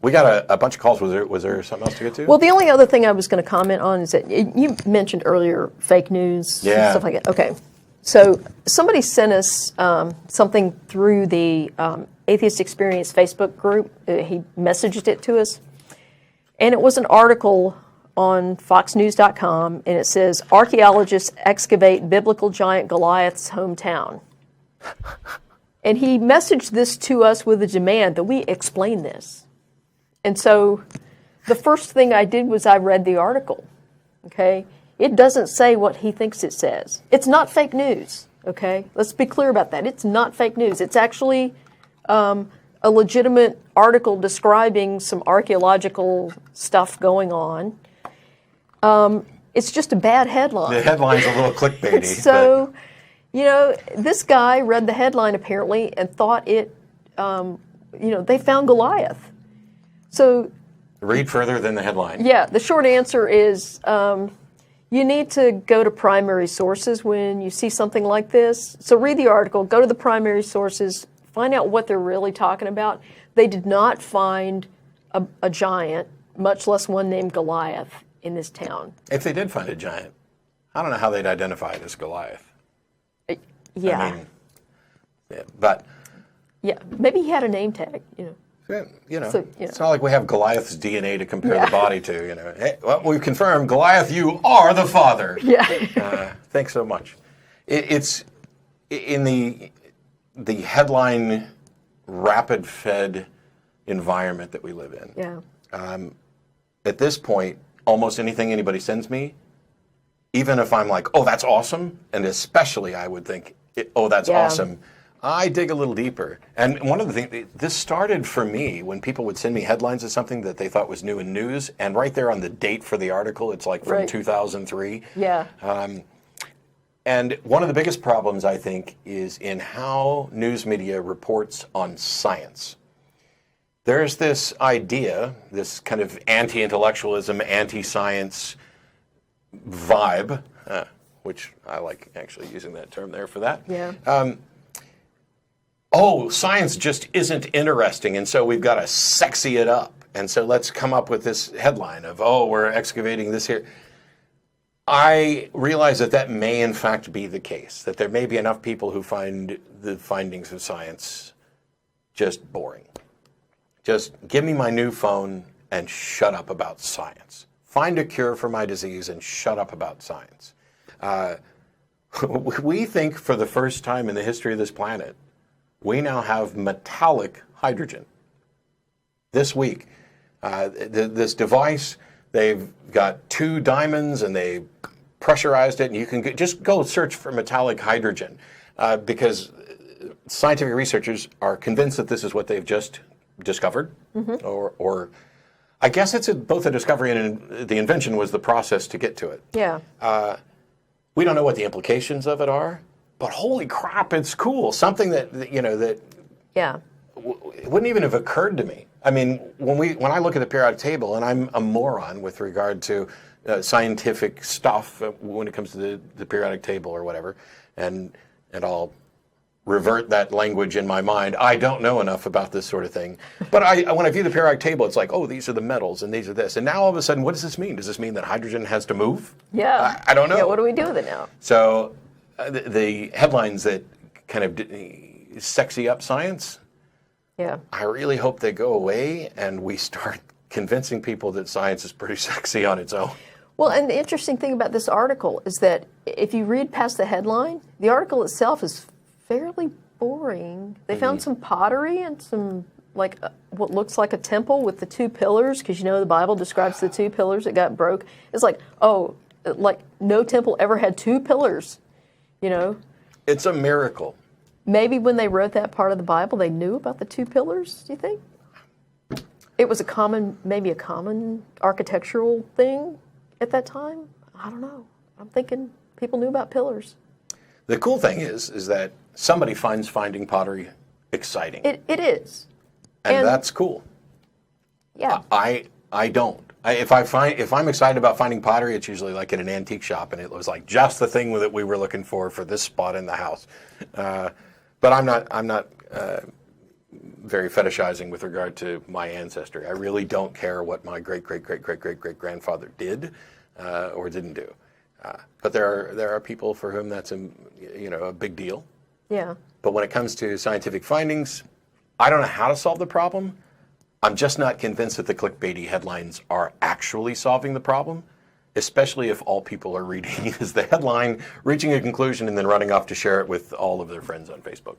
We got a bunch of calls. Was there something else to get to? Well, the only other thing I was going to comment on is that you mentioned earlier fake news and stuff like that. Okay. So somebody sent us something through the Atheist Experience Facebook group. He messaged it to us. And it was an article on foxnews.com, and it says, archaeologists excavate biblical giant Goliath's hometown. And he messaged this to us with a demand that we explain this. And so the first thing I did was I read the article, okay? It doesn't say what he thinks it says. It's not fake news, okay? Let's be clear about that. It's not fake news. It's actually a legitimate article describing some archaeological stuff going on. It's just a bad headline. The headline's a little clickbaity. So, you know, this guy read the headline apparently and thought it, they found Goliath. So read further than the headline. Yeah, the short answer is you need to go to primary sources when you see something like this. So read the article, go to the primary sources, find out what they're really talking about. They did not find a giant, much less one named Goliath, in this town. If they did find a giant, I don't know how they'd identify it as Goliath. Yeah. I mean, but... Yeah, maybe he had a name tag, It's not like we have Goliath's DNA to compare the body to, Hey, well, we've confirmed, Goliath, you are the father. Yeah. Thanks so much. It's in the headline rapid-fed environment that we live in. Yeah. At this point, almost anything anybody sends me, even if I'm like, oh, that's awesome, and especially I would think, oh, that's awesome, I dig a little deeper. And one of the things, this started for me when people would send me headlines of something that they thought was new in news, and right there on the date for the article, it's like from 2003. Yeah. And one of the biggest problems, I think, is in how news media reports on science. There's this idea, this kind of anti-intellectualism, anti-science vibe, which I like actually using that term there for that. Yeah. Science just isn't interesting, and so we've got to sexy it up. And so let's come up with this headline of, we're excavating this here. I realize that may in fact be the case, that there may be enough people who find the findings of science just boring. Just give me my new phone and shut up about science. Find a cure for my disease and shut up about science. We think for the first time in the history of this planet, we now have metallic hydrogen. This week, this device, they've got 2 diamonds and they pressurized it, and you can just go search for metallic hydrogen because scientific researchers are convinced that this is what they've just discovered, or I guess it's both a discovery and the invention was the process to get to it. Yeah. We don't know what the implications of it are, but holy crap, it's cool. Something that it wouldn't even have occurred to me. I mean, when I look at the periodic table, and I'm a moron with regard to scientific stuff when it comes to the periodic table or whatever, and I'll revert that language in my mind. I don't know enough about this sort of thing. But when I view the periodic table, it's like, these are the metals and these are this. And now all of a sudden, what does this mean? Does this mean that hydrogen has to move? Yeah. I don't know. Yeah, what do we do with it now? So the headlines that kind of sexy up science, I really hope they go away and we start convincing people that science is pretty sexy on its own. Well, and the interesting thing about this article is that if you read past the headline, the article itself is fairly boring. They found some pottery and some, what looks like a temple with the 2 pillars, because the Bible describes the 2 pillars that got broke. It's like, no temple ever had 2 pillars, It's a miracle. Maybe when they wrote that part of the Bible, they knew about the 2 pillars, do you think? It was maybe a common architectural thing at that time? I don't know. I'm thinking people knew about pillars. The cool thing is that somebody finds finding pottery exciting. It is. And that's cool. Yeah. I don't. If I'm excited about finding pottery, it's usually like at an antique shop, and it was like just the thing that we were looking for this spot in the house. But I'm not very fetishizing with regard to my ancestry. I really don't care what my great-great-great-great-great-great-grandfather did or didn't do. But there are people for whom that's a big deal. Yeah. But when it comes to scientific findings, I don't know how to solve the problem. I'm just not convinced that the clickbaity headlines are actually solving the problem, especially if all people are reading is the headline, reaching a conclusion, and then running off to share it with all of their friends on Facebook.